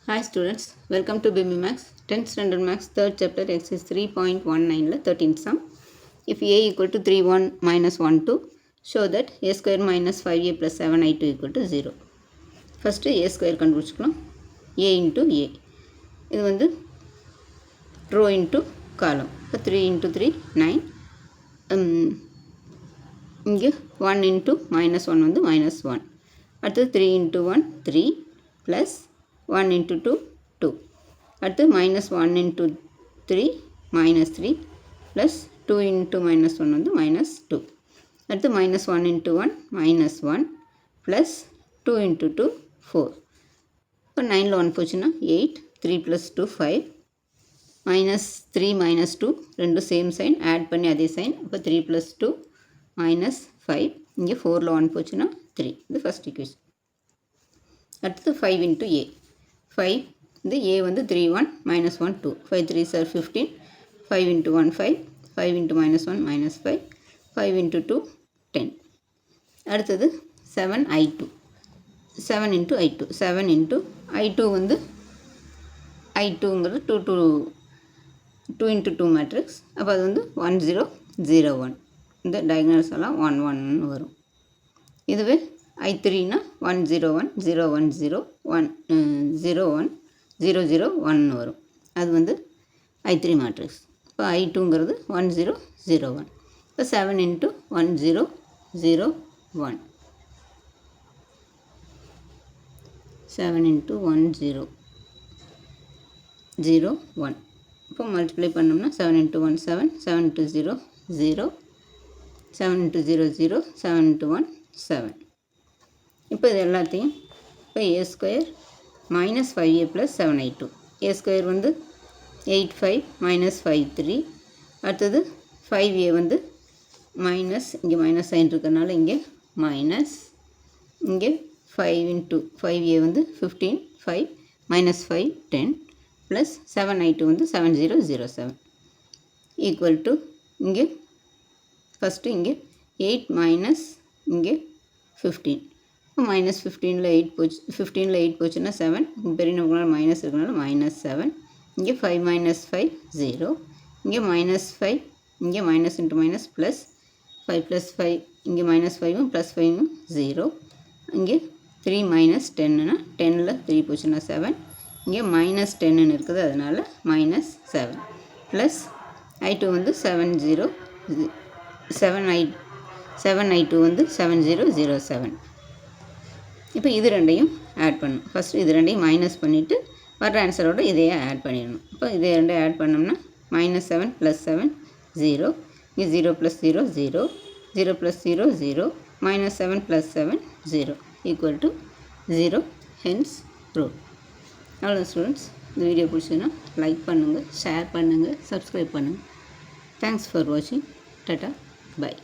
Hi students, welcome to BB Max 10th Standard Max 3rd chapter exercise 3.19 13th sum. If a equal to 3 1 minus 1 2, show that a square minus 5a plus 7i2 equal to 0. First a square கண்டுபிடிச்சுக்கலாம். a into a. இது வந்து row into column. இப்போ 3 into 3 9. இங்கே 1 into minus 1 வந்து minus 1. அடுத்து 3 into 1 3 plus 1 into 2 2. அடுத்து minus 1 into 3 minus 3 plus 2 into minus 1 வந்து minus 2. அடுத்து minus 1 into 1 minus 1 plus 2 into 2 4. இப்போ 9ல் 1 போச்சுன்னா 8 3 plus 2 5 minus 3 minus 2 ரெண்டு சேம் சைன் ஆட் பண்ணி அதே சைன். இப்போ 3 plus 2 minus 5. இங்கே 4ல் 1 போச்சுன்னா 3. இது ஃபஸ்ட் ஈக்குவேஷன். அடுத்து 5 into a. 5 இந்த a வந்து 3 1 minus 1 2. 5 3s are 15. 5 into 1 5. 5 into minus 1 minus 5. 5 into 2 10. அடுத்தது 7 i2. 7 into i2. 7 into i2 வந்து i2ங்கிறது 2 into 2 மேட்ரிக்ஸ். அப்போ அது வந்து 1 0 0 1. இந்த டயக்னல்ஸ் எல்லாம் 1 1 வரும். இதுவே i3னா 1 0 1 0 1 0 1 0 1 0 0 1 வரும். அது வந்து i3 மேட்ரிக்ஸ். இப்போ i2ங்கிறது 1 0 0 1. இப்போ 7 into 1 0 0 1. 7 into 1 0 0 1. இப்போ மல்டிப்ளை பண்ணோம்னா 7 into 1 7 7 into 0 0 7 into 0 0 7 into 1 7. இப்போ இது எல்லாத்தையும் இப்போ a square minus 5a plus 7i2. a square வந்து 8 5 மைனஸ் 5 3. அடுத்தது 5a வந்து மைனஸ், இங்கே மைனஸ் சைன் இருக்கிறனால இங்கே மைனஸ், இங்கே 5 into 5a வந்து 15 5 மைனஸ் 5 10 ப்ளஸ் 7i2 வந்து 7 0 0 7 ஈக்குவல் டு இங்கே ஃபஸ்ட்டு இங்கே 8 மைனஸ் இங்கே 15. இப்போ மைனஸ் 15ல் 8 போச்சு. 15ல் 8 போச்சுன்னா 7. பெரிய நம்பர் மைனஸ் இருக்கிறனால மைனஸ் 7. இங்கே 5 மைனஸ் 5 0. இங்கே மைனஸ் 5. இங்கே minus into minus plus 5 plus 5. இங்கே மைனஸ் 5ம் ப்ளஸ் 5ம் 0. இங்கே 3 மைனஸ் 10னா 10ல் 3 போச்சுன்னா 7. இங்கே மைனஸ் 10ன்னு இருக்குது, அதனால் மைனஸ் 7 ப்ளஸ் i2 வந்து 7 0 7i2 வந்து 7 0 0 7. இப்போ இது ரெண்டையும் ஆட் பண்ணணும். ஃபஸ்ட்டு இது ரெண்டையும் மைனஸ் பண்ணிவிட்டு வர்ற ஆன்சரோட இதையே ஆட் பண்ணிடணும். இப்போ இதை ரெண்டையும் ஆட் பண்ணோம்னா மைனஸ் 7 ப்ளஸ் 7 0. இங்கே 0 plus 0 0 0 plus 0 0 minus 7 plus 7 0 equal to 0. Hence proved. அவ்வளோ ஸ்டூடெண்ட்ஸ், இந்த வீடியோ பிடிச்சதுன்னா லைக் பண்ணுங்கள், ஷேர் பண்ணுங்கள், சப்ஸ்கிரைப் பண்ணுங்கள். தேங்க்ஸ் ஃபார் வாட்சிங். Tata by.